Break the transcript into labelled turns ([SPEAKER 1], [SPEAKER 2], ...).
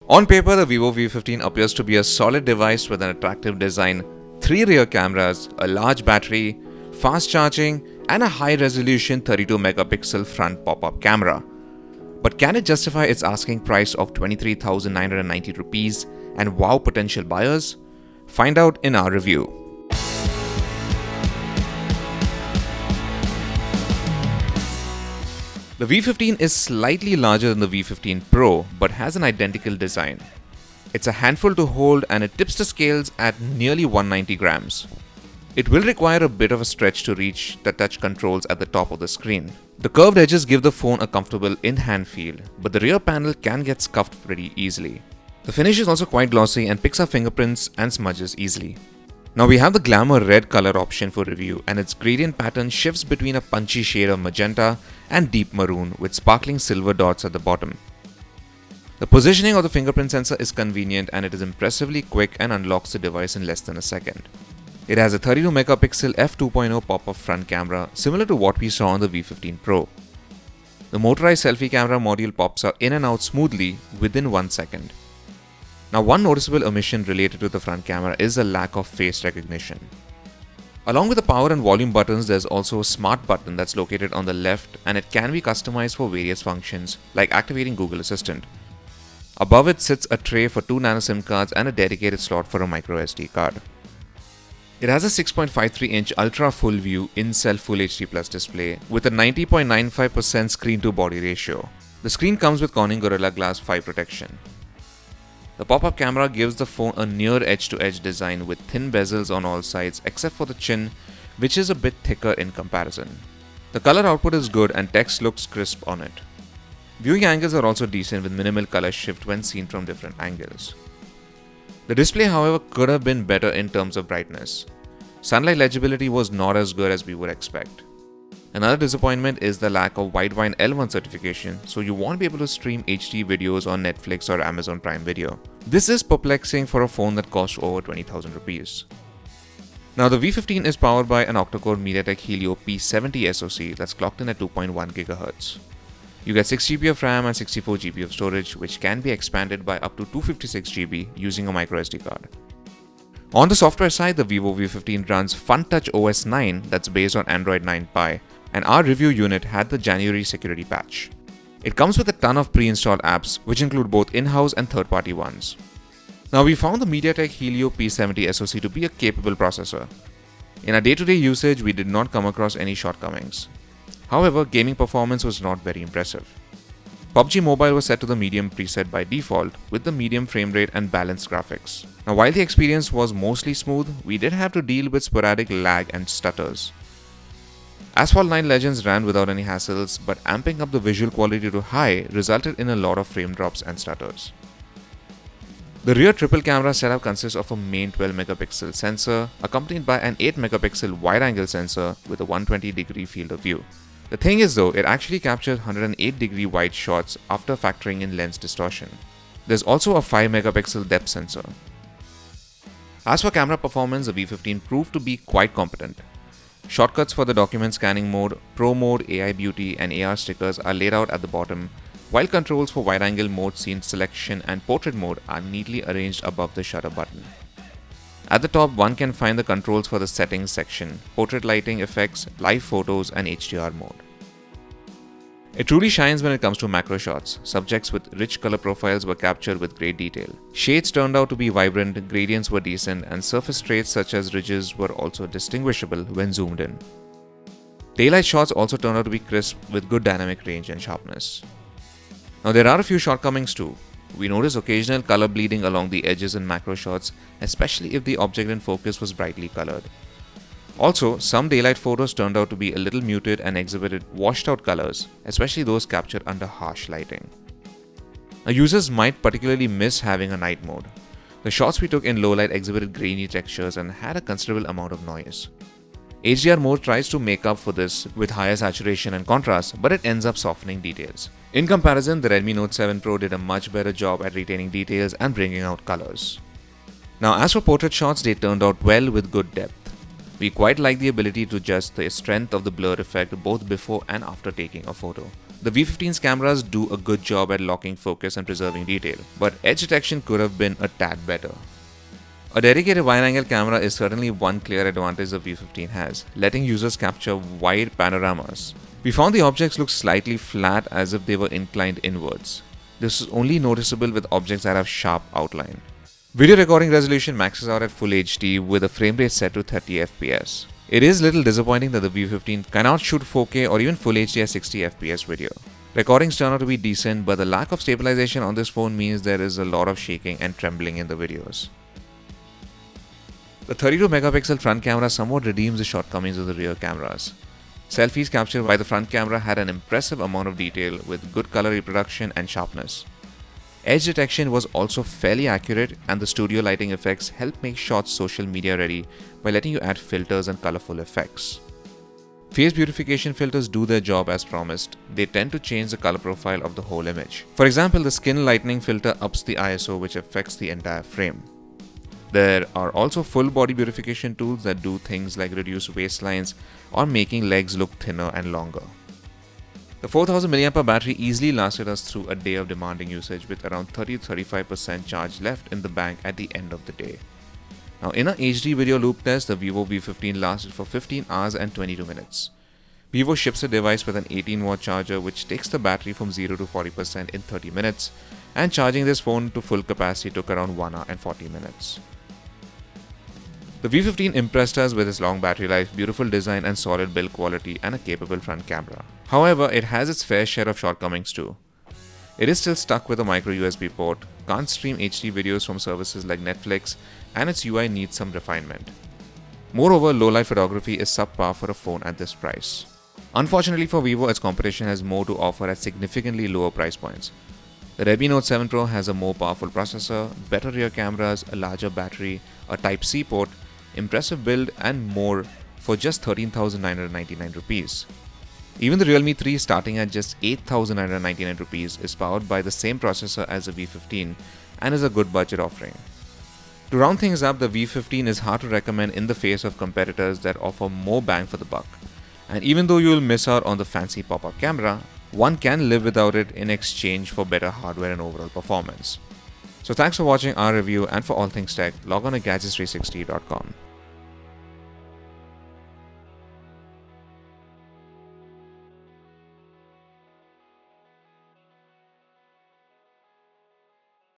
[SPEAKER 1] On paper, the Vivo V15 appears to be a solid device with an attractive design, 3 rear cameras, a large battery, fast charging, and a high-resolution 32-megapixel front pop-up camera. But can it justify its asking price of 23,990 rupees and wow potential buyers? Find out in our review. The V15 is slightly larger than the V15 Pro but has an identical design. It's a handful to hold and it tips the scales at nearly 190 grams. It will require a bit of a stretch to reach the touch controls at the top of the screen. The curved edges give the phone a comfortable in-hand feel, but the rear panel can get scuffed pretty easily. The finish is also quite glossy and picks up fingerprints and smudges easily. Now we have the glamour red color option for review, and its gradient pattern shifts between a punchy shade of magenta and deep maroon with sparkling silver dots at the bottom. The positioning of the fingerprint sensor is convenient and it is impressively quick and unlocks the device in less than a second. It has a 32 megapixel f2.0 pop-up front camera similar to what we saw on the V15 Pro. The motorized selfie camera module pops out in and out smoothly within 1 second. Now, one noticeable omission related to the front camera is the lack of face recognition. Along with the power and volume buttons, there's also a smart button that's located on the left and it can be customized for various functions like activating Google Assistant. Above it sits a tray for 2 nano SIM cards and a dedicated slot for a micro SD card. It has a 6.53-inch ultra full view in-cell Full HD Plus display with a 90.95% screen-to-body ratio. The screen comes with Corning Gorilla Glass 5 protection. The pop-up camera gives the phone a near edge-to-edge design with thin bezels on all sides except for the chin, which is a bit thicker in comparison. The color output is good and text looks crisp on it. Viewing angles are also decent with minimal color shift when seen from different angles. The display, however, could have been better in terms of brightness. Sunlight legibility was not as good as we would expect. Another disappointment is the lack of Widevine L1 certification, so you won't be able to stream HD videos on Netflix or Amazon Prime Video. This is perplexing for a phone that costs over 20,000 rupees. Now, the V15 is powered by an octa-core MediaTek Helio P70 SoC that's clocked in at 2.1 GHz. You get 6GB of RAM and 64GB of storage, which can be expanded by up to 256GB using a microSD card. On the software side, the Vivo V15 runs Funtouch OS 9 that's based on Android 9 Pie, and our review unit had the January security patch. It comes with a ton of pre-installed apps, which include both in-house and third-party ones. Now, we found the MediaTek Helio P70 SoC to be a capable processor. In our day-to-day usage, we did not come across any shortcomings. However, gaming performance was not very impressive. PUBG Mobile was set to the medium preset by default with the medium frame rate and balanced graphics. Now, while the experience was mostly smooth, we did have to deal with sporadic lag and stutters. Asphalt 9 Legends ran without any hassles, but amping up the visual quality to high resulted in a lot of frame drops and stutters. The rear triple camera setup consists of a main 12 megapixel sensor accompanied by an 8 megapixel wide-angle sensor with a 120-degree field of view. The thing is though, it actually captures 108-degree wide shots after factoring in lens distortion. There's also a 5 megapixel depth sensor. As for camera performance, the V15 proved to be quite competent. Shortcuts for the document scanning mode, Pro mode, AI Beauty and AR stickers are laid out at the bottom, while controls for wide-angle mode, scene selection and portrait mode are neatly arranged above the shutter button. At the top, one can find the controls for the settings section, portrait lighting effects, live photos and HDR mode. It truly shines when it comes to macro shots. Subjects with rich color profiles were captured with great detail. Shades turned out to be vibrant, gradients were decent, and surface traits such as ridges were also distinguishable when zoomed in. Daylight shots also turned out to be crisp with good dynamic range and sharpness. Now, there are a few shortcomings too. We notice occasional color bleeding along the edges in macro shots, especially if the object in focus was brightly colored. Also, some daylight photos turned out to be a little muted and exhibited washed out colors, especially those captured under harsh lighting. Now, users might particularly miss having a night mode. The shots we took in low light exhibited grainy textures and had a considerable amount of noise. HDR mode tries to make up for this with higher saturation and contrast, but it ends up softening details. In comparison, the Redmi Note 7 Pro did a much better job at retaining details and bringing out colors. Now, as for portrait shots, they turned out well with good depth. We quite like the ability to adjust the strength of the blur effect both before and after taking a photo. The V15's cameras do a good job at locking focus and preserving detail, but edge detection could have been a tad better. A dedicated wide-angle camera is certainly one clear advantage the V15 has, letting users capture wide panoramas. We found the objects look slightly flat as if they were inclined inwards. This is only noticeable with objects that have sharp outline. Video recording resolution maxes out at Full HD with a frame rate set to 30 FPS. It is little disappointing that the V15 cannot shoot 4K or even Full HD at 60 FPS video. Recordings turn out to be decent, but the lack of stabilization on this phone means there is a lot of shaking and trembling in the videos. The 32-megapixel front camera somewhat redeems the shortcomings of the rear cameras. Selfies captured by the front camera had an impressive amount of detail with good color reproduction and sharpness. Edge detection was also fairly accurate, and the studio lighting effects help make shots social media ready by letting you add filters and colorful effects. Face beautification filters do their job as promised. They tend to change the color profile of the whole image. For example, the skin lightening filter ups the ISO, which affects the entire frame. There are also full body beautification tools that do things like reduce waistlines or making legs look thinner and longer. The 4000 mAh battery easily lasted us through a day of demanding usage with around 30-35% charge left in the bank at the end of the day. Now, in a HD video loop test, the Vivo V15 lasted for 15 hours and 22 minutes. Vivo ships a device with an 18-watt charger which takes the battery from 0 to 40% in 30 minutes, and charging this phone to full capacity took around 1 hour and 40 minutes. The V15 impressed us with its long battery life, beautiful design and solid build quality, and a capable front camera. However, it has its fair share of shortcomings too. It is still stuck with a micro USB port, can't stream HD videos from services like Netflix, and its UI needs some refinement. Moreover, low-light photography is subpar for a phone at this price. Unfortunately for Vivo, its competition has more to offer at significantly lower price points. The Redmi Note 7 Pro has a more powerful processor, better rear cameras, a larger battery, a Type-C port, impressive build, and more for just 13,999 rupees. Even the Realme 3, starting at just 8,999 rupees, is powered by the same processor as the V15 and is a good budget offering. To round things up, the V15 is hard to recommend in the face of competitors that offer more bang for the buck. And even though you will miss out on the fancy pop-up camera, one can live without it in exchange for better hardware and overall performance. So thanks for watching our review, and for all things tech, log on to gadgets360.com.